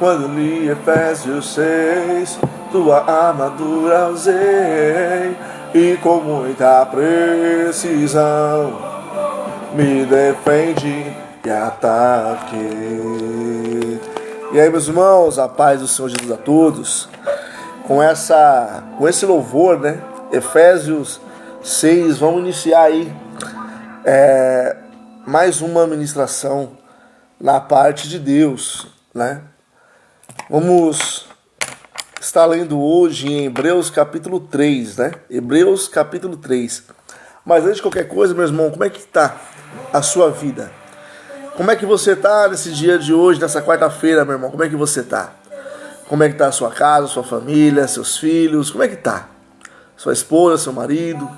Quando li Efésios 6, tua armadura usei, e com muita precisão me defende e ataque. E aí, meus irmãos, a paz do Senhor Jesus a todos. Com esse louvor, né? Efésios 6, vamos iniciar aí mais uma ministração na parte de Deus, né? Vamos estar lendo hoje em Hebreus capítulo 3, né? Hebreus capítulo 3. Mas antes de qualquer coisa, meu irmão, como é que está a sua vida? Como é que você está nesse dia de hoje, nessa quarta-feira, meu irmão? Como é que você está? Como é que está a sua casa, sua família, seus filhos? Como é que está? Sua esposa, seu marido,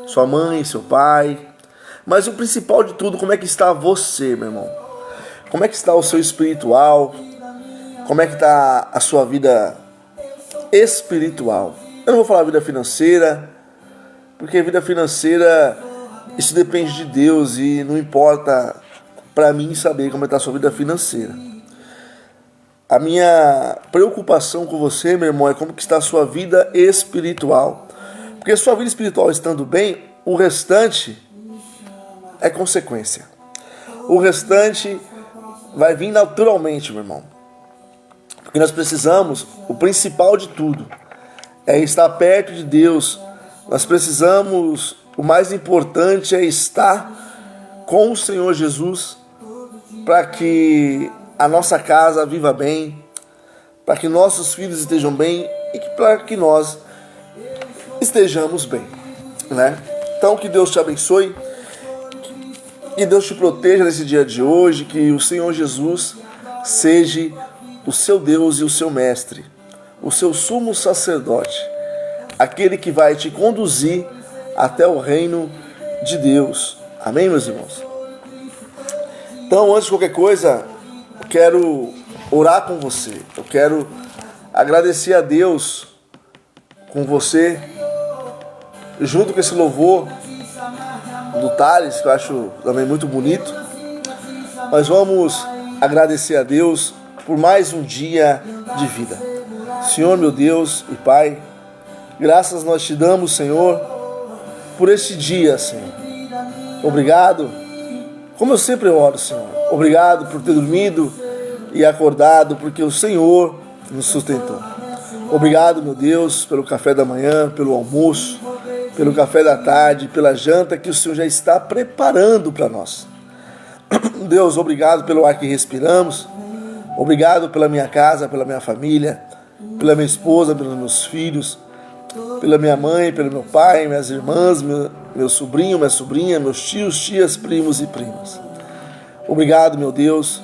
sua mãe, seu pai? Mas o principal de tudo, como é que está você, meu irmão? Como é que está o seu espiritual? Como é que está a sua vida espiritual? Eu não vou falar vida financeira, porque vida financeira, isso depende de Deus e não importa para mim saber como está a sua vida financeira. A minha preocupação com você, meu irmão, é como que está a sua vida espiritual. Porque a sua vida espiritual estando bem, o restante é consequência. O restante vai vir naturalmente, meu irmão. Porque nós precisamos, o principal de tudo, é estar perto de Deus. Nós precisamos, o mais importante é estar com o Senhor Jesus, para que a nossa casa viva bem, para que nossos filhos estejam bem e para que nós estejamos bem, né? Então que Deus te abençoe, que Deus te proteja nesse dia de hoje, que o Senhor Jesus seja o seu Deus e o seu mestre, o seu sumo sacerdote, aquele que vai te conduzir até o reino de Deus. Amém, meus irmãos? Então, antes de qualquer coisa, eu quero orar com você. Eu quero agradecer a Deus com você, junto com esse louvor do Thales, que eu acho também muito bonito. Mas vamos agradecer a Deus por mais um dia de vida. Senhor, meu Deus e Pai, graças nós te damos, Senhor, por este dia, Senhor. Obrigado. Como eu sempre oro, Senhor, obrigado por ter dormido e acordado, porque o Senhor nos sustentou. Obrigado, meu Deus, pelo café da manhã, pelo almoço, pelo café da tarde, pela janta que o Senhor já está preparando para nós. Deus, obrigado pelo ar que respiramos, obrigado pela minha casa, pela minha família, pela minha esposa, pelos meus filhos, pela minha mãe, pelo meu pai, minhas irmãs, meu sobrinho, minha sobrinha, meus tios, tias, primos e primas. Obrigado, meu Deus,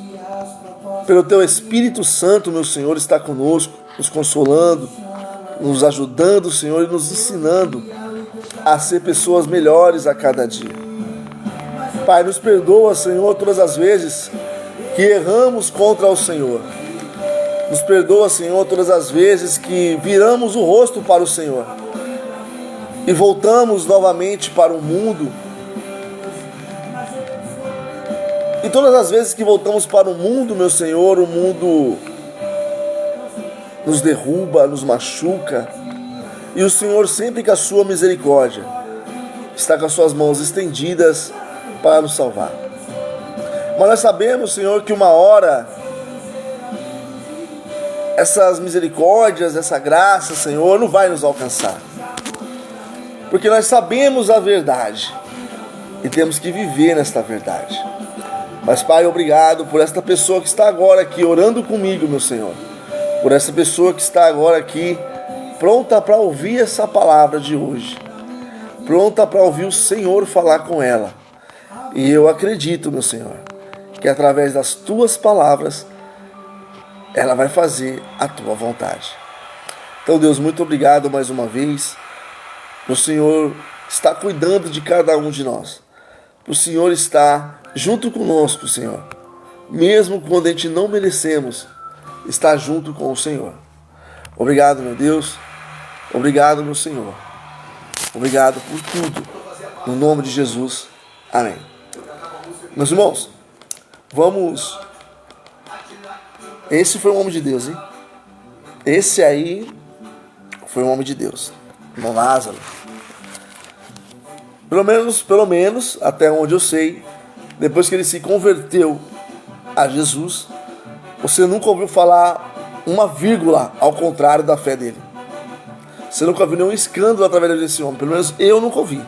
pelo Teu Espírito Santo, meu Senhor, está conosco, nos consolando, nos ajudando, Senhor, e nos ensinando a ser pessoas melhores a cada dia. Pai, nos perdoa, Senhor, todas as vezes que erramos contra o Senhor. Nos perdoa, Senhor, todas as vezes que viramos o rosto para o Senhor e voltamos novamente para o mundo. E todas as vezes que voltamos para o mundo, meu Senhor, o mundo nos derruba, nos machuca. E o Senhor, sempre com a sua misericórdia, está com as suas mãos estendidas para nos salvar. Mas nós sabemos, Senhor, que uma hora essas misericórdias, essa graça, Senhor, não vai nos alcançar. Porque nós sabemos a verdade e temos que viver nesta verdade. Mas, Pai, obrigado por esta pessoa que está agora aqui orando comigo, meu Senhor. Por essa pessoa que está agora aqui pronta para ouvir essa palavra de hoje. Pronta para ouvir o Senhor falar com ela. E eu acredito, meu Senhor, que através das Tuas palavras ela vai fazer a Tua vontade. Então, Deus, muito obrigado mais uma vez. O Senhor está cuidando de cada um de nós. O Senhor está junto conosco, Senhor. Mesmo quando a gente não merecemos, está junto com o Senhor. Obrigado, meu Deus. Obrigado, meu Senhor. Obrigado por tudo. No nome de Jesus. Amém. Meus irmãos, vamos Esse foi um homem de Deus, hein? Esse aí foi um homem de Deus. Irmão Lázaro. Pelo menos, até onde eu sei, depois que ele se converteu a Jesus, você nunca ouviu falar uma vírgula ao contrário da fé dele. Você nunca viu nenhum escândalo através desse homem. Pelo menos eu nunca ouvi.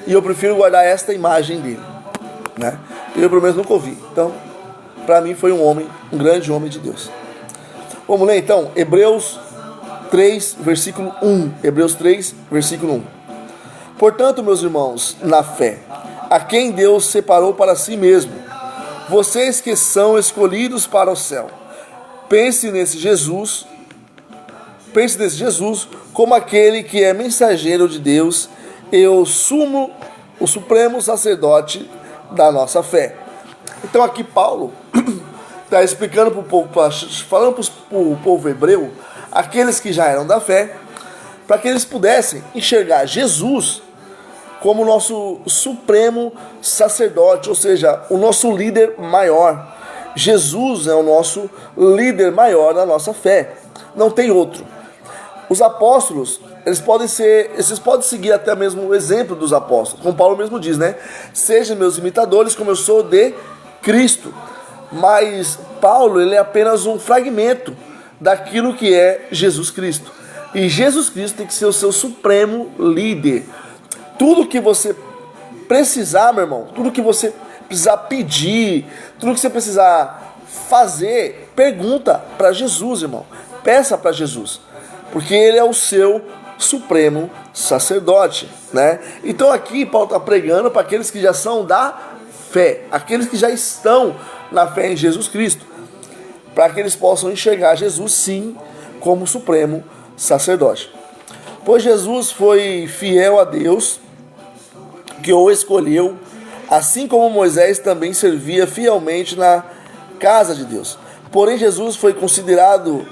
E eu prefiro guardar esta imagem dele, né? Eu pelo menos nunca ouvi. Então, para mim foi um grande homem de Deus. Vamos ler então, Hebreus 3, versículo 1. Hebreus 3, versículo 1. Portanto, meus irmãos, na fé, a quem Deus separou para si mesmo, vocês que são escolhidos para o céu, pense nesse Jesus como aquele que é mensageiro de Deus e o supremo sacerdote da nossa fé. Então aqui Paulo está explicando para o povo, falando para o povo hebreu, aqueles que já eram da fé, para que eles pudessem enxergar Jesus como nosso supremo sacerdote, ou seja, o nosso líder maior. Jesus é o nosso líder maior da nossa fé, não tem outro. Os apóstolos, vocês podem seguir até mesmo o exemplo dos apóstolos, como Paulo mesmo diz, né? Sejam meus imitadores como eu sou de Cristo. Mas Paulo, ele é apenas um fragmento daquilo que é Jesus Cristo. E Jesus Cristo tem que ser o seu supremo líder. Tudo que você precisar, meu irmão, tudo que você precisar pedir, tudo que você precisar fazer, pergunta para Jesus, irmão. Peça para Jesus, porque ele é o seu supremo sacerdote, né? Então aqui Paulo está pregando para aqueles que já são da fé, aqueles que já estão na fé em Jesus Cristo, para que eles possam enxergar Jesus sim como supremo sacerdote. Pois Jesus foi fiel a Deus, que o escolheu, assim como Moisés também servia fielmente na casa de Deus. Porém, Jesus foi considerado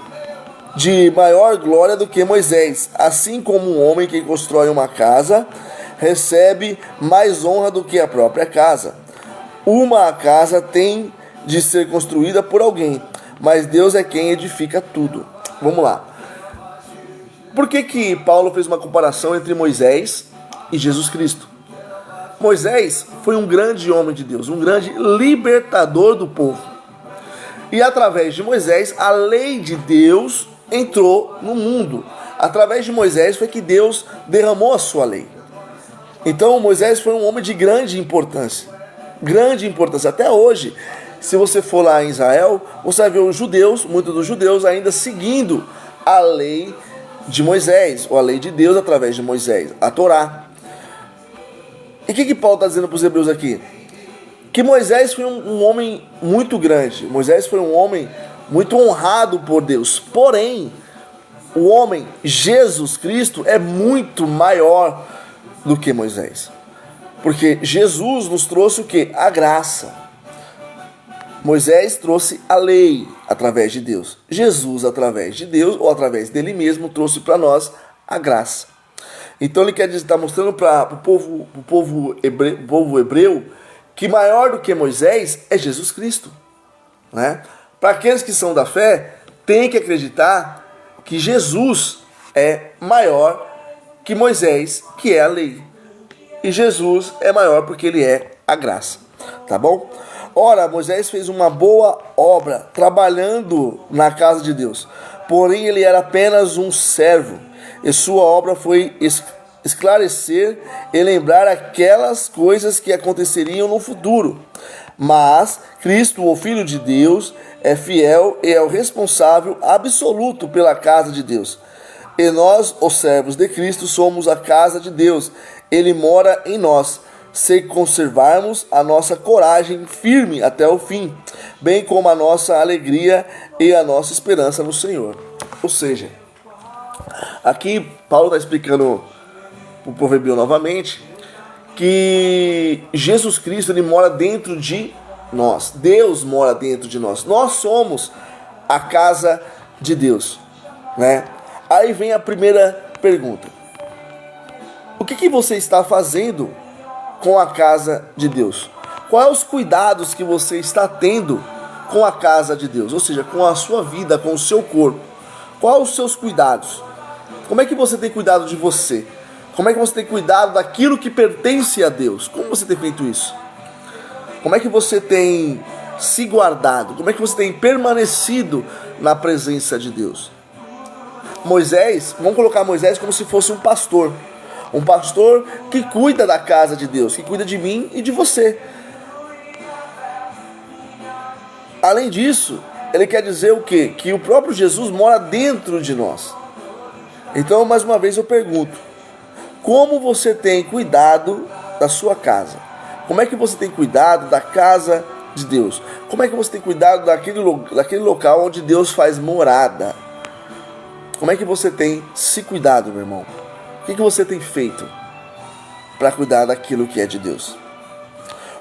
de maior glória do que Moisés, assim como um homem que constrói uma casa recebe mais honra do que a própria casa. Uma casa tem de ser construída por alguém, mas Deus é quem edifica tudo. Vamos lá. Por que Paulo fez uma comparação entre Moisés e Jesus Cristo? Moisés foi um grande homem de Deus, um grande libertador do povo. E através de Moisés, a lei de Deus entrou no mundo. Através de Moisés foi que Deus derramou a sua lei. Então Moisés foi um homem de grande importância. Grande importância. Até hoje, se você for lá em Israel, você vai ver os judeus, muitos dos judeus ainda seguindo a lei de Moisés, ou a lei de Deus através de Moisés, a Torá. E o que Paulo está dizendo para os hebreus aqui? Que Moisés foi um homem muito grande. Moisés foi um homem muito honrado por Deus. Porém, o homem Jesus Cristo é muito maior do que Moisés. Porque Jesus nos trouxe o quê? A graça. Moisés trouxe a lei através de Deus. Jesus, através de Deus, ou através dele mesmo, trouxe para nós a graça. Então ele quer dizer, está mostrando para o povo hebreu que maior do que Moisés é Jesus Cristo, né? Para aqueles que são da fé, tem que acreditar que Jesus é maior que Moisés, que é a lei. E Jesus é maior porque ele é a graça, tá bom? Ora, Moisés fez uma boa obra trabalhando na casa de Deus, porém ele era apenas um servo, e sua obra foi esclarecer e lembrar aquelas coisas que aconteceriam no futuro. Mas Cristo, o Filho de Deus, é fiel e é o responsável absoluto pela casa de Deus. E nós, os servos de Cristo, somos a casa de Deus. Ele mora em nós, se conservarmos a nossa coragem firme até o fim, bem como a nossa alegria e a nossa esperança no Senhor. Ou seja, aqui Paulo está explicando para o povo hebreu novamente que Jesus Cristo, ele mora dentro de nós. Deus mora dentro de nós. Nós somos a casa de Deus, né? Aí vem a primeira pergunta: o que você está fazendo com a casa de Deus? Quais os cuidados que você está tendo com a casa de Deus? Ou seja, com a sua vida, com o seu corpo. Quais os seus cuidados? Como é que você tem cuidado de você? Como é que você tem cuidado daquilo que pertence a Deus? Como você tem feito isso? Como é que você tem se guardado? Como é que você tem permanecido na presença de Deus? Moisés, vamos colocar Moisés como se fosse um pastor que cuida da casa de Deus, que cuida de mim e de você. Além disso, ele quer dizer o quê? Que o próprio Jesus mora dentro de nós. Então, mais uma vez eu pergunto, como você tem cuidado da sua casa? Como é que você tem cuidado da casa de Deus? Como é que você tem cuidado daquele local onde Deus faz morada? Como é que você tem se cuidado, meu irmão? O que você tem feito para cuidar daquilo que é de Deus?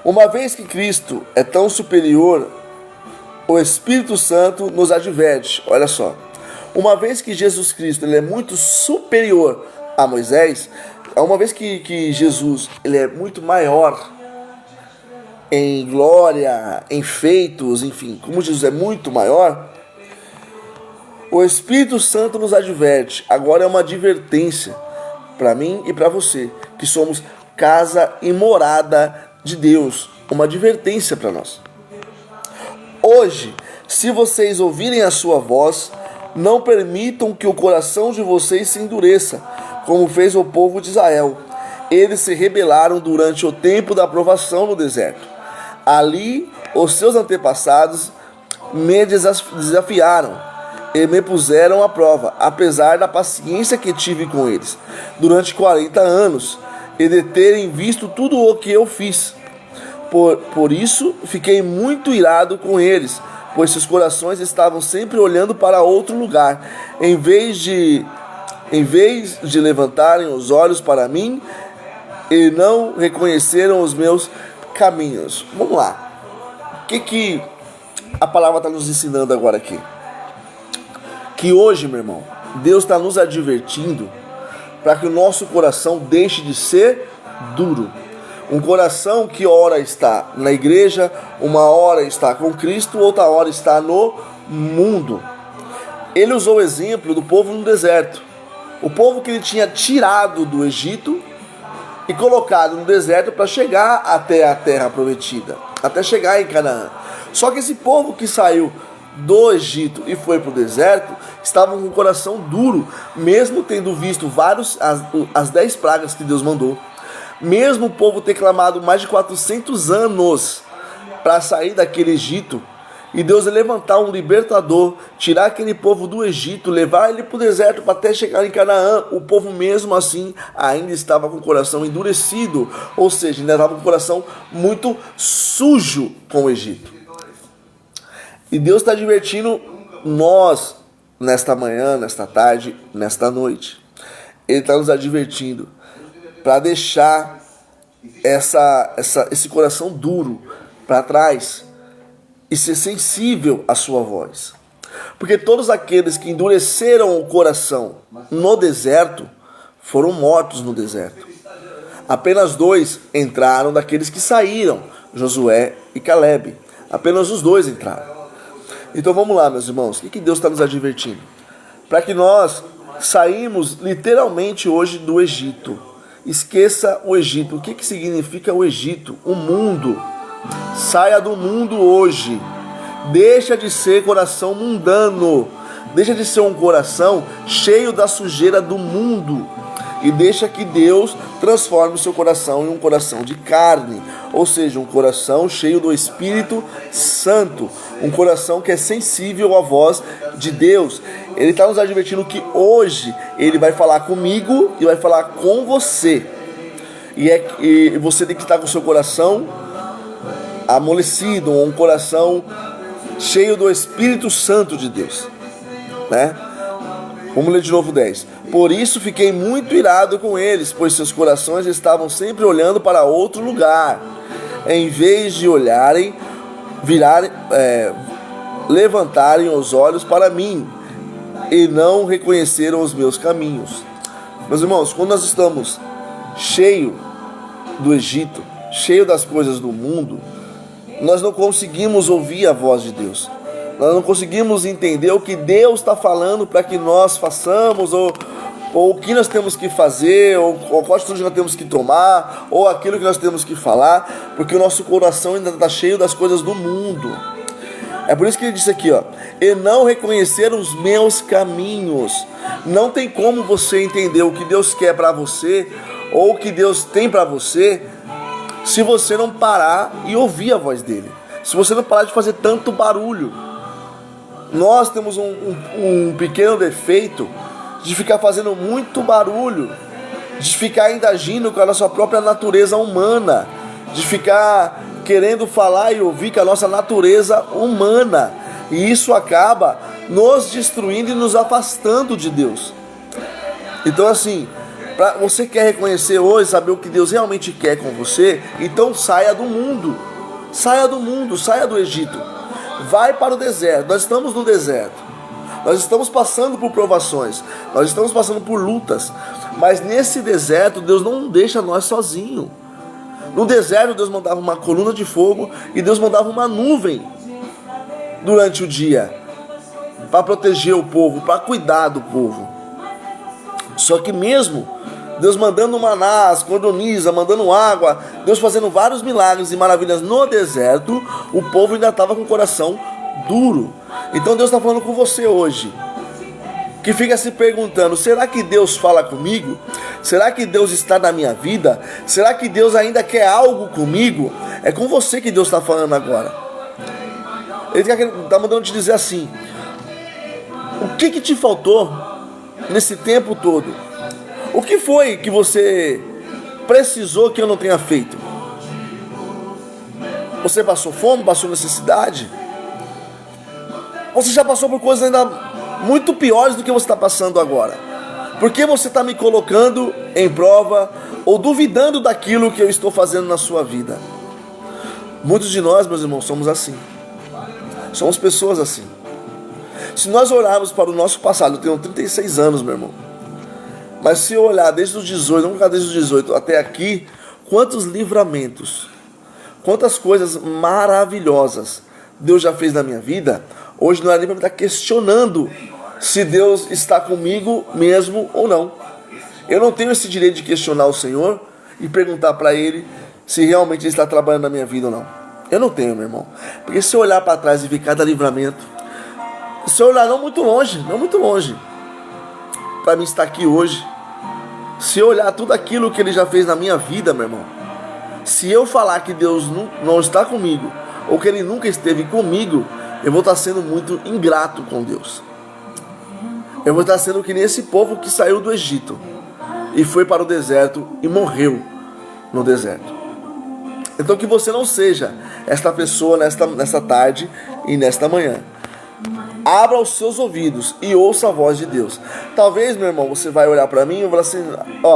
Uma vez que Cristo é tão superior, o Espírito Santo nos adverte. Olha só, uma vez que Jesus Cristo ele é muito superior a Moisés, uma vez que Jesus ele é muito maior em glória, em feitos, enfim, como Jesus é muito maior, o Espírito Santo nos adverte. Agora é uma advertência para mim e para você, que somos casa e morada de Deus. Uma advertência para nós. Hoje, se vocês ouvirem a sua voz, não permitam que o coração de vocês se endureça, como fez o povo de Israel. Eles se rebelaram durante o tempo da provação no deserto. Ali, os seus antepassados me desafiaram e me puseram à prova, apesar da paciência que tive com eles durante 40 anos e de terem visto tudo o que eu fiz. Por isso, fiquei muito irado com eles, pois seus corações estavam sempre olhando para outro lugar, em vez de levantarem os olhos para mim, e não reconheceram os meus caminhos. Vamos lá. O que a palavra está nos ensinando agora aqui? Que hoje, meu irmão, Deus está nos advertindo para que o nosso coração deixe de ser duro. Um coração que ora está na igreja, uma hora está com Cristo, outra hora está no mundo. Ele usou o exemplo do povo no deserto. O povo que ele tinha tirado do Egito e colocado no deserto para chegar até a terra prometida, até chegar em Canaã. Só que esse povo que saiu do Egito e foi para o deserto, estavam com o coração duro, mesmo tendo visto as 10 pragas que Deus mandou. Mesmo o povo ter clamado mais de 400 anos para sair daquele Egito, e Deus ia levantar um libertador, tirar aquele povo do Egito, levar ele para o deserto para até chegar em Canaã, o povo mesmo assim ainda estava com o coração endurecido, ou seja, ainda estava com o coração muito sujo com o Egito. E Deus está advertindo nós nesta manhã, nesta tarde, nesta noite. Ele está nos advertindo para deixar esse coração duro para trás e ser sensível à sua voz. Porque todos aqueles que endureceram o coração no deserto foram mortos no deserto. Apenas 2 entraram daqueles que saíram, Josué e Caleb. Apenas os 2 entraram. Então vamos lá, meus irmãos, o que Deus está nos advertindo? Para que nós saímos literalmente hoje do Egito. Esqueça o Egito. O que significa o Egito? O mundo. Saia do mundo hoje. Deixa de ser coração mundano. Deixa de ser um coração cheio da sujeira do mundo. E deixa que Deus transforme o seu coração em um coração de carne. Ou seja, um coração cheio do Espírito Santo. Um coração que é sensível à voz de Deus. Ele está nos advertindo que hoje Ele vai falar comigo e vai falar com você. E você tem que estar com o seu coração amolecido, um coração cheio do Espírito Santo de Deus, né? Vamos ler de novo 10. Por isso fiquei muito irado com eles, pois seus corações estavam sempre olhando para outro lugar, em vez de olharem, levantarem os olhos para mim, e não reconheceram os meus caminhos. Meus irmãos, quando nós estamos cheio do Egito, cheio das coisas do mundo, nós não conseguimos ouvir a voz de Deus. Nós não conseguimos entender o que Deus está falando para que nós façamos, ou o que nós temos que fazer, ou qual atitude nós temos que tomar, ou aquilo que nós temos que falar, porque o nosso coração ainda está cheio das coisas do mundo. É por isso que ele disse aqui, ó, e não reconhecer os meus caminhos. Não tem como você entender o que Deus quer para você, ou o que Deus tem para você, se você não parar e ouvir a voz dele, se você não parar de fazer tanto barulho. Nós temos um pequeno defeito de ficar fazendo muito barulho, de ficar ainda agindo com a nossa própria natureza humana, de ficar querendo falar e ouvir com a nossa natureza humana, e isso acaba nos destruindo e nos afastando de Deus. Então assim, você quer reconhecer hoje, saber o que Deus realmente quer com você, então saia do mundo, saia do Egito, vai para o deserto. Nós estamos no deserto, nós estamos passando por provações, nós estamos passando por lutas, mas nesse deserto Deus não deixa nós sozinhos. No deserto Deus mandava uma coluna de fogo e Deus mandava uma nuvem durante o dia para proteger o povo, para cuidar do povo. Só que mesmo Deus mandando maná, as cordoniza, mandando água, Deus fazendo vários milagres e maravilhas no deserto, o povo ainda estava com o coração duro. Então Deus está falando com você hoje, que fica se perguntando, será que Deus fala comigo? Será que Deus está na minha vida? Será que Deus ainda quer algo comigo? É com você que Deus está falando agora. Ele está mandando te dizer assim, o que te faltou nesse tempo todo? O que foi que você precisou que eu não tenha feito? Você passou fome, passou necessidade? Você já passou por coisas ainda muito piores do que você está passando agora? Por que você está me colocando em prova ou duvidando daquilo que eu estou fazendo na sua vida? Muitos de nós, meus irmãos, somos assim. Somos pessoas assim. Se nós olharmos para o nosso passado, eu tenho 36 anos, meu irmão. Mas se eu olhar desde os 18, vamos ficar desde os 18 até aqui, quantos livramentos, quantas coisas maravilhosas Deus já fez na minha vida. Hoje não é nem para estar questionando se Deus está comigo mesmo ou não. Eu não tenho esse direito de questionar o Senhor e perguntar para Ele se realmente Ele está trabalhando na minha vida ou não. Eu não tenho, meu irmão. Porque se eu olhar para trás e ver cada livramento, se eu olhar não muito longe, para mim estar aqui hoje, se eu olhar tudo aquilo que Ele já fez na minha vida, meu irmão, se eu falar que Deus não está comigo, ou que Ele nunca esteve comigo, eu vou estar sendo muito ingrato com Deus. Eu vou estar sendo que nem esse povo que saiu do Egito e foi para o deserto e morreu no deserto. Então que você não seja esta pessoa nesta tarde e nesta manhã. Abra os seus ouvidos e ouça a voz de Deus. Talvez, meu irmão, você vai olhar para mim e falar assim,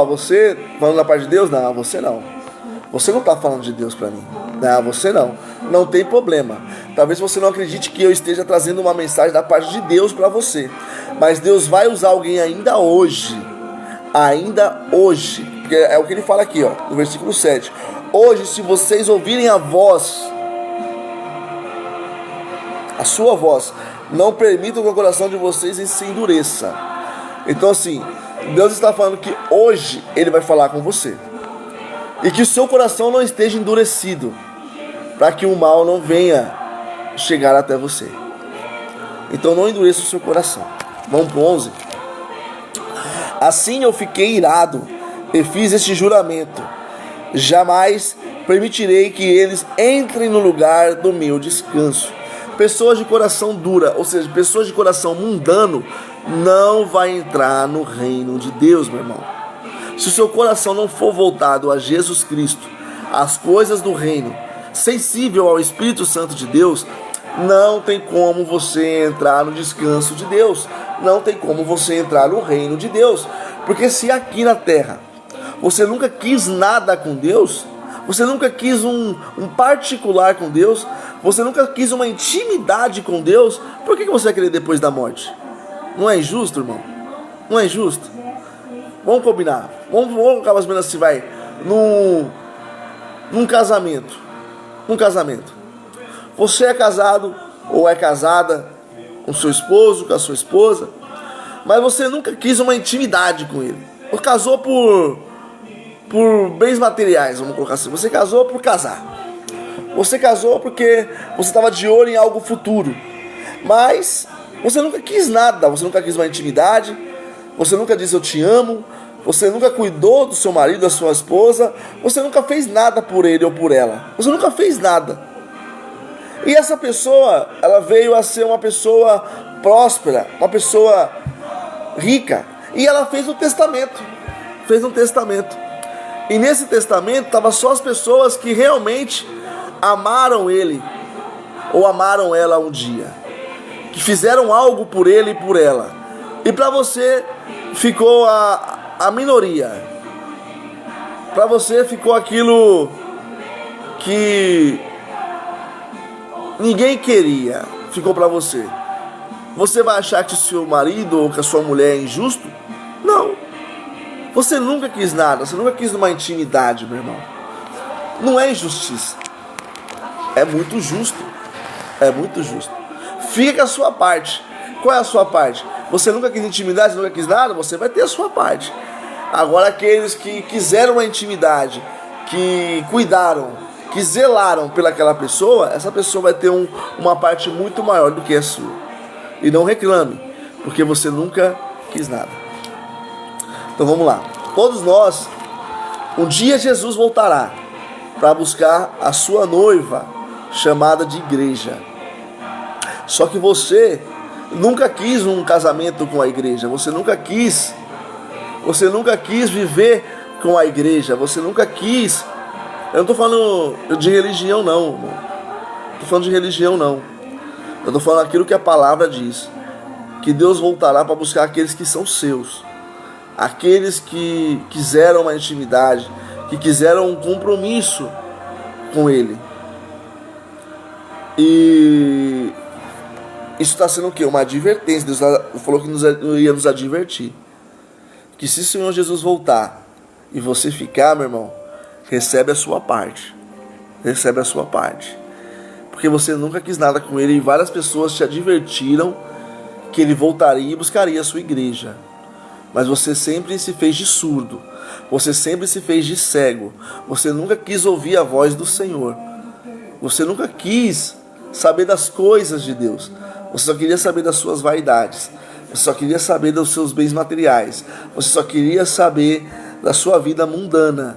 você falando da parte de Deus? Não, você não. Você não está falando de Deus para mim. Não, você não. Não tem problema. Talvez você não acredite que eu esteja trazendo uma mensagem da parte de Deus para você. Mas Deus vai usar alguém ainda hoje. Ainda hoje. Porque é o que ele fala aqui, no versículo 7. Hoje, se vocês ouvirem a voz, a sua voz, não permitam que o coração de vocês se endureça. Então assim, Deus está falando que hoje Ele vai falar com você. E que o seu coração não esteja endurecido, para que o mal não venha chegar até você. Então não endureça o seu coração. Vamos para o 11. Assim eu fiquei irado e fiz este juramento: jamais permitirei que eles entrem no lugar do meu descanso. Pessoas de coração dura, ou seja, pessoas de coração mundano, não vai entrar no reino de Deus, meu irmão. Se o seu coração não for voltado a Jesus Cristo, às coisas do reino, sensível ao Espírito Santo de Deus, não tem como você entrar no descanso de Deus. Não tem como você entrar no reino de Deus. Porque se aqui na terra você nunca quis nada com Deus, você nunca quis um particular com Deus, você nunca quis uma intimidade com Deus, por que você vai querer depois da morte? Não é injusto, irmão? Não é injusto? Vamos combinar. Vamos colocar mais ou menos assim, vai. Num casamento. Você é casado ou é casada com seu esposo, com a sua esposa, mas você nunca quis uma intimidade com ele. Você casou por bens materiais, vamos colocar assim. Você casou por casar. Você casou porque você estava de olho em algo futuro. Mas você nunca quis nada, você nunca quis uma intimidade, você nunca disse eu te amo, você nunca cuidou do seu marido, da sua esposa, você nunca fez nada por ele ou por ela. Você nunca fez nada. E essa pessoa, ela veio a ser uma pessoa próspera, uma pessoa rica. E ela fez um testamento. Fez um testamento. E nesse testamento estavam só as pessoas que realmente amaram ele ou amaram ela um dia, que fizeram algo por ele e por ela. E para você ficou a minoria. Para você ficou aquilo que ninguém queria. Ficou para você. Você vai achar que o seu marido ou que a sua mulher é injusto? Não. Você nunca quis nada. Você nunca quis uma intimidade, meu irmão. Não é injustiça. É muito justo. É muito justo. Fica com a sua parte. Qual é a sua parte? Você nunca quis intimidade, nunca quis nada, você vai ter a sua parte. Agora aqueles que quiseram a intimidade, que cuidaram, que zelaram pelaquela pessoa, essa pessoa vai ter uma parte muito maior do que a sua. E não reclame, porque você nunca quis nada. Então vamos lá. Todos nós, um dia Jesus voltará para buscar a sua noiva, chamada de igreja. Só que você nunca quis um casamento com a igreja, você nunca quis viver com a igreja, você nunca quis. Eu não estou falando de religião não, irmão. Estou falando de religião não. Eu estou falando aquilo que a palavra diz, que Deus voltará para buscar aqueles que são seus, aqueles que quiseram uma intimidade, que quiseram um compromisso com Ele. E isso está sendo o quê? Uma advertência. Deus falou que ia nos advertir. Que se o Senhor Jesus voltar e você ficar, meu irmão, recebe a sua parte. Recebe a sua parte. Porque você nunca quis nada com Ele e várias pessoas te advertiram que Ele voltaria e buscaria a sua igreja. Mas você sempre se fez de surdo. Você sempre se fez de cego. Você nunca quis ouvir a voz do Senhor. Você nunca quis saber das coisas de Deus. Você só queria saber das suas vaidades. Você só queria saber dos seus bens materiais. Você só queria saber da sua vida mundana.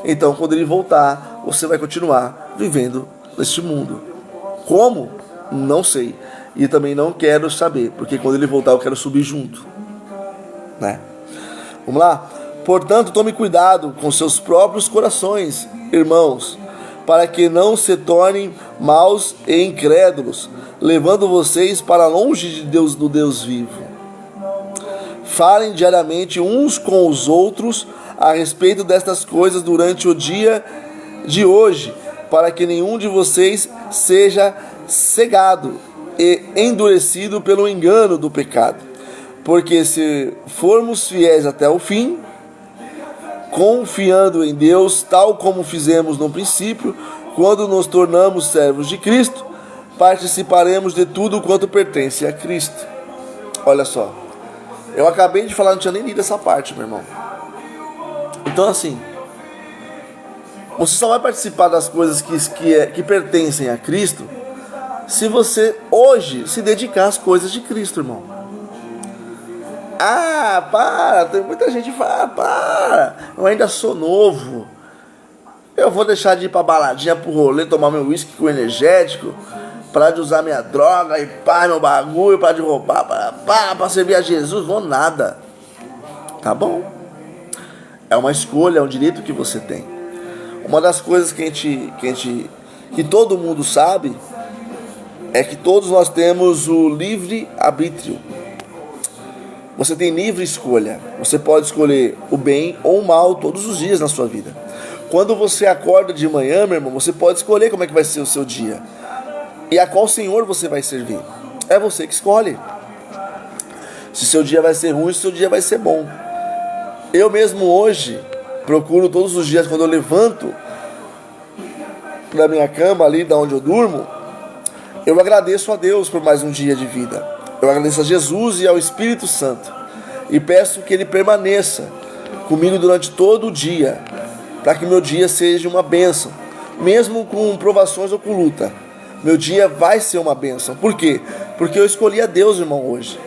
Então, quando Ele voltar, você vai continuar vivendo neste mundo. Como? Não sei. E também não quero saber, porque quando Ele voltar eu quero subir junto, né? Vamos lá? Portanto, tome cuidado com seus próprios corações, irmãos, para que não se tornem maus e incrédulos, levando vocês para longe de Deus, do Deus vivo. Falem diariamente uns com os outros a respeito destas coisas durante o dia de hoje, para que nenhum de vocês seja cegado e endurecido pelo engano do pecado. Porque se formos fiéis até o fim, confiando em Deus, tal como fizemos no princípio, quando nos tornamos servos de Cristo, participaremos de tudo quanto pertence a Cristo. Olha só, eu acabei de falar, não tinha nem lido essa parte, meu irmão. Então assim, você só vai participar das coisas que pertencem a Cristo se você hoje se dedicar às coisas de Cristo, irmão. Ah, para, tem muita gente que fala, para, eu ainda sou novo, eu vou deixar de ir pra baladinha, pro rolê, tomar meu uísque com energético, parar de usar minha droga e pá, meu bagulho, parar de roubar, pra servir a Jesus, vou nada. Tá bom? É uma escolha, é um direito que você tem. Uma das coisas que todo mundo sabe é que todos nós temos o livre arbítrio. Você tem livre escolha. Você pode escolher o bem ou o mal todos os dias na sua vida. Quando você acorda de manhã, meu irmão, você pode escolher como é que vai ser o seu dia. E a qual Senhor você vai servir. É você que escolhe. Se seu dia vai ser ruim, se seu dia vai ser bom. Eu mesmo hoje procuro todos os dias, quando eu levanto, da minha cama ali, da onde eu durmo, eu agradeço a Deus por mais um dia de vida. Eu agradeço a Jesus e ao Espírito Santo e peço que Ele permaneça comigo durante todo o dia, para que meu dia seja uma bênção, mesmo com provações ou com luta. Meu dia vai ser uma bênção. Por quê? Porque eu escolhi a Deus, irmão, hoje.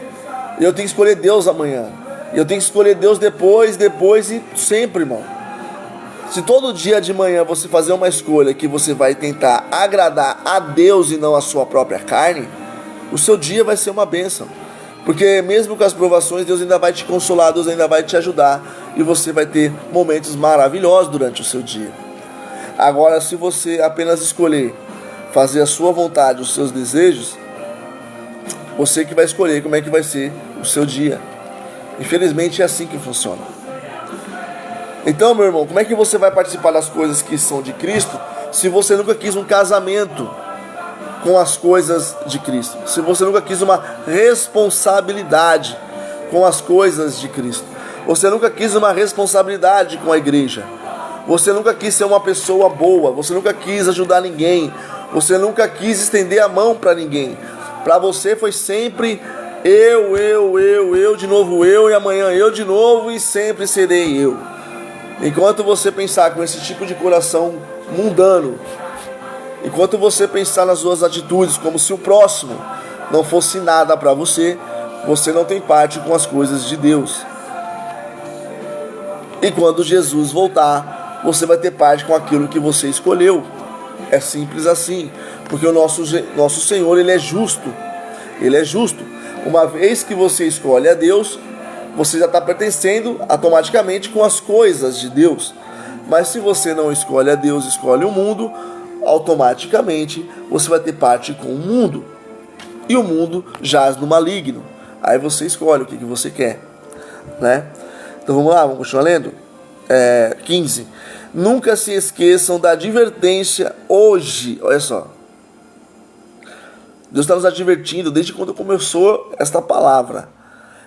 E eu tenho que escolher Deus amanhã. E eu tenho que escolher Deus depois e sempre, irmão. Se todo dia de manhã você fazer uma escolha que você vai tentar agradar a Deus e não a sua própria carne, o seu dia vai ser uma bênção. Porque mesmo com as provações, Deus ainda vai te consolar, Deus ainda vai te ajudar. E você vai ter momentos maravilhosos durante o seu dia. Agora, se você apenas escolher fazer a sua vontade, os seus desejos, você que vai escolher como é que vai ser o seu dia. Infelizmente é assim que funciona. Então, meu irmão, como é que você vai participar das coisas que são de Cristo se você nunca quis um casamento com as coisas de Cristo? Se você nunca quis uma responsabilidade com as coisas de Cristo? Você nunca quis uma responsabilidade com a igreja? Você nunca quis ser uma pessoa boa? Você nunca quis ajudar ninguém? Você nunca quis estender a mão para ninguém? Para você foi sempre eu, de novo eu, e amanhã eu de novo, e sempre serei eu. Enquanto você pensar com esse tipo de coração mundano, enquanto você pensar nas suas atitudes como se o próximo não fosse nada para você, você não tem parte com as coisas de Deus. E quando Jesus voltar, você vai ter parte com aquilo que você escolheu. É simples assim, porque o nosso Senhor, Ele é justo. Ele é justo. Uma vez que você escolhe a Deus, você já está pertencendo automaticamente com as coisas de Deus. Mas se você não escolhe a Deus, escolhe o mundo, automaticamente você vai ter parte com o mundo. E o mundo jaz no maligno. Aí você escolhe o que você quer, né? Então vamos lá, vamos continuar lendo. 15. Nunca se esqueçam da advertência hoje. Olha só. Deus está nos advertindo desde quando começou esta palavra.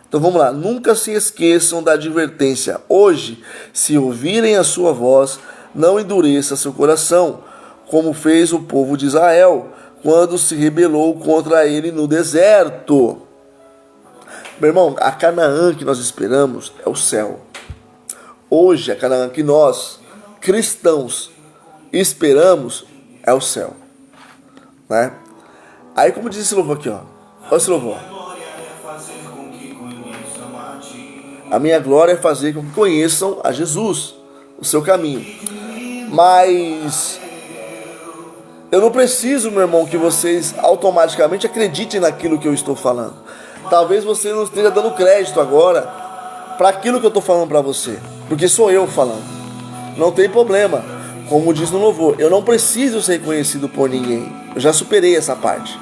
Então vamos lá. Nunca se esqueçam da advertência hoje. Se ouvirem a sua voz, não endureça seu coração, como fez o povo de Israel, quando se rebelou contra ele no deserto. Meu irmão, a Canaã que nós esperamos é o céu. Hoje, a Canaã que nós, cristãos, esperamos é o céu, né? Aí, como diz esse louvor aqui, ó. Olha esse louvor. A minha glória é fazer com que conheçam a Jesus, o seu caminho. Mas eu não preciso, meu irmão, que vocês automaticamente acreditem naquilo que eu estou falando. Talvez você não esteja dando crédito agora para aquilo que eu estou falando para você, porque sou eu falando. Não tem problema. Como diz no louvor, eu não preciso ser reconhecido por ninguém. Eu já superei essa parte.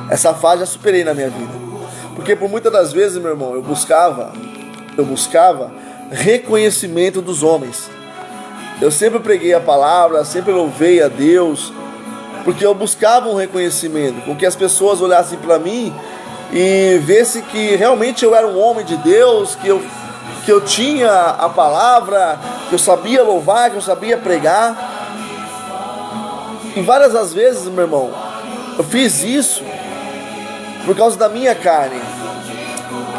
Essa fase já superei na minha vida. Porque por muitas das vezes, meu irmão, eu buscava reconhecimento dos homens. Eu sempre preguei a palavra, sempre louvei a Deus, porque eu buscava um reconhecimento, com que as pessoas olhassem para mim e vissem que realmente eu era um homem de Deus, que eu tinha a palavra, que eu sabia louvar, que eu sabia pregar. E várias das vezes, meu irmão, eu fiz isso por causa da minha carne,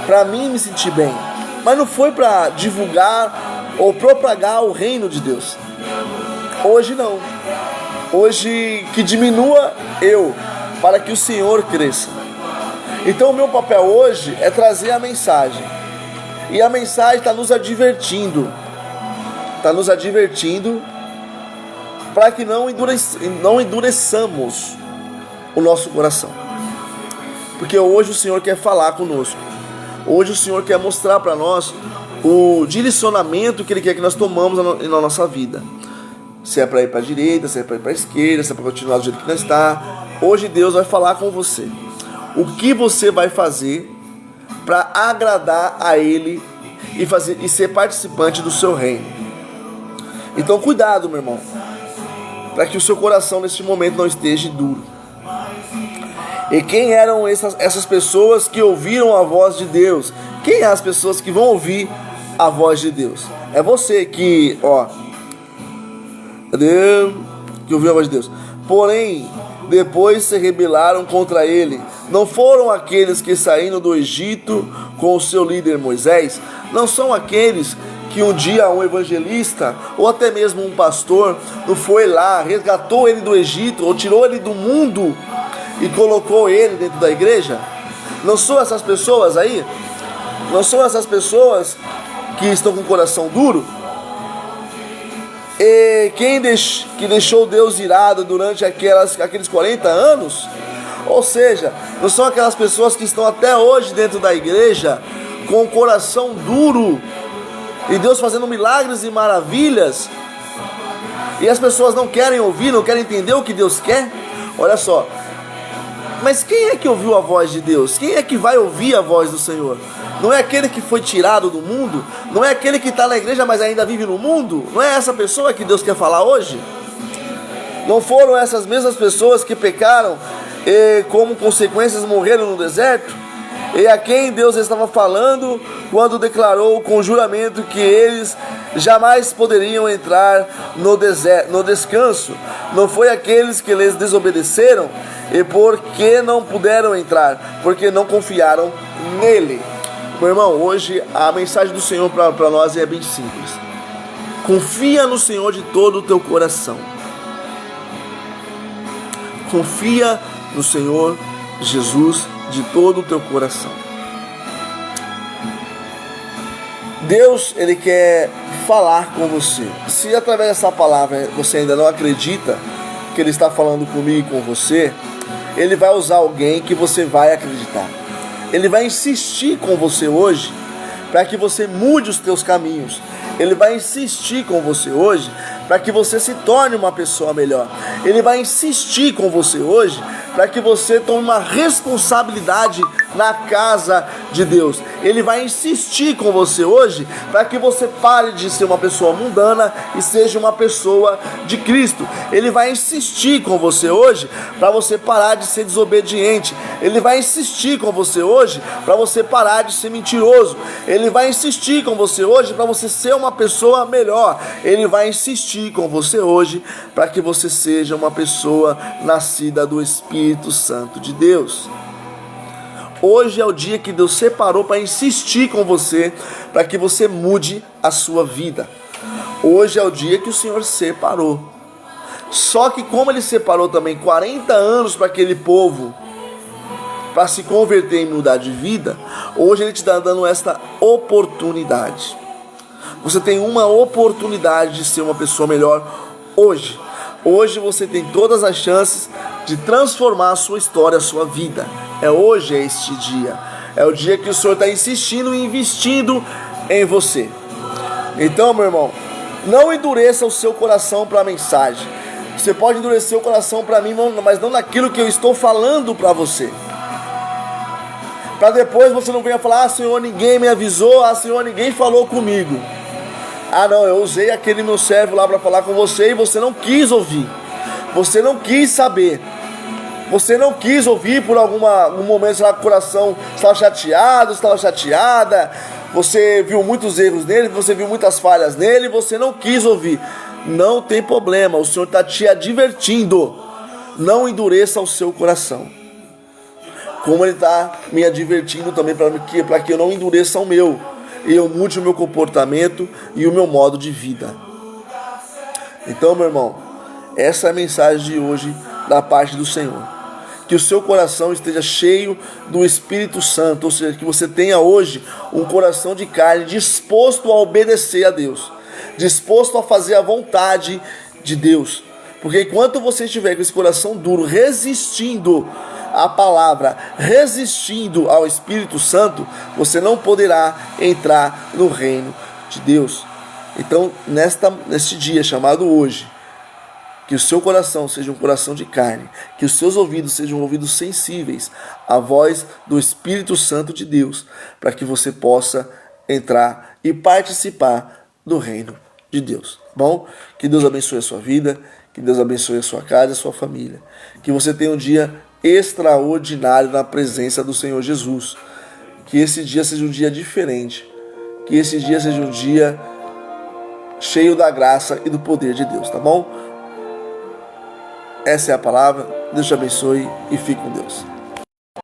para mim me sentir bem, mas não foi para divulgar ou propagar o reino de Deus. Hoje não. Hoje que diminua eu, para que o Senhor cresça. Então o meu papel hoje é trazer a mensagem. E a mensagem está nos advertindo. Está nos advertindo para que não endureçamos o nosso coração. Porque hoje o Senhor quer falar conosco. Hoje o Senhor quer mostrar para nós o direcionamento que Ele quer que nós tomamos na nossa vida. Se é para ir para a direita, se é para ir para a esquerda, se é para continuar do jeito que nós está. Hoje Deus vai falar com você. O que você vai fazer para agradar a Ele e ser participante do seu reino. Então cuidado, meu irmão, para que o seu coração neste momento não esteja duro. E quem eram essas pessoas que ouviram a voz de Deus? Quem são as pessoas que vão ouvir a voz de Deus? É você que ouviu a voz de Deus. porém depois se rebelaram contra ele. Não foram aqueles que saíram do Egito com o seu líder Moisés? Não são aqueles que um dia um evangelista ou até mesmo um pastor não foi lá, resgatou ele do Egito ou tirou ele do mundo e colocou ele dentro da igreja? Não são essas pessoas aí? Não são essas pessoas que estão com o coração duro? E quem que deixou Deus irado durante aqueles 40 anos? Ou seja, não são aquelas pessoas que estão até hoje dentro da igreja com o coração duro e Deus fazendo milagres e maravilhas, e as pessoas não querem ouvir, não querem entender o que Deus quer? Olha só, mas quem é que ouviu a voz de Deus? Quem é que vai ouvir a voz do Senhor? Não é aquele que foi tirado do mundo? Não é aquele que está na igreja, mas ainda vive no mundo? Não é essa pessoa que Deus quer falar hoje? Não foram essas mesmas pessoas que pecaram e, como consequências, morreram no deserto? E a quem Deus estava falando quando declarou com juramento que eles jamais poderiam entrar no descanso? Não foi aqueles que lhes desobedeceram? E por que não puderam entrar? Porque não confiaram nele. Meu irmão, hoje a mensagem do Senhor para nós é bem simples. Confia no Senhor de todo o teu coração. Confia no Senhor Jesus de todo o teu coração. Deus, Ele quer falar com você. Se através dessa palavra você ainda não acredita que Ele está falando comigo e com você, Ele vai usar alguém que você vai acreditar. Ele vai insistir com você hoje para que você mude os teus caminhos. Ele vai insistir com você hoje para que você se torne uma pessoa melhor. Ele vai insistir com você hoje para que você tome uma responsabilidade na casa de Deus. Ele vai insistir com você hoje para que você pare de ser uma pessoa mundana e seja uma pessoa de Cristo. Ele vai insistir com você hoje para você parar de ser desobediente. Ele vai insistir com você hoje para você parar de ser mentiroso. Ele vai insistir com você hoje para você ser uma pessoa melhor. Ele vai insistir com você hoje para que você seja uma pessoa nascida do Espírito Santo de Deus. Hoje é o dia que Deus separou para insistir com você, para que você mude a sua vida. Hoje é o dia que o Senhor separou. Só que como Ele separou também 40 anos para aquele povo, para se converter e mudar de vida, hoje Ele te está dando esta oportunidade. Você tem uma oportunidade de ser uma pessoa melhor hoje. Hoje você tem todas as chances de transformar a sua história, a sua vida. Hoje é este dia. É o dia que o Senhor está insistindo e investindo em você. Então, meu irmão, não endureça o seu coração para a mensagem. Você pode endurecer o coração para mim, mas não naquilo que eu estou falando para você. Para depois você não venha falar: Senhor, ninguém me avisou, Senhor, ninguém falou comigo. Não, eu usei aquele meu servo lá para falar com você e você não quis ouvir. Você não quis saber. Você não quis ouvir por algum momento, lá, o coração estava chateado, estava chateada. Você viu muitos erros nele, você viu muitas falhas nele, você não quis ouvir. Não tem problema, o Senhor está te advertindo. Não endureça o seu coração. Como Ele está me advertindo também para que eu não endureça o meu. E eu mude o meu comportamento e o meu modo de vida. Então, meu irmão, essa é a mensagem de hoje da parte do Senhor. Que o seu coração esteja cheio do Espírito Santo, ou seja, que você tenha hoje um coração de carne disposto a obedecer a Deus, disposto a fazer a vontade de Deus. Porque enquanto você estiver com esse coração duro, resistindo à palavra, resistindo ao Espírito Santo, você não poderá entrar no reino de Deus. Então, neste dia chamado hoje, que o seu coração seja um coração de carne, que os seus ouvidos sejam ouvidos sensíveis à voz do Espírito Santo de Deus, para que você possa entrar e participar do reino de Deus. Bom, que Deus abençoe a sua vida, que Deus abençoe a sua casa e a sua família. Que você tenha um dia extraordinário na presença do Senhor Jesus. Que esse dia seja um dia diferente. Que esse dia seja um dia cheio da graça e do poder de Deus, tá bom? Essa é a palavra. Deus te abençoe e fique com Deus.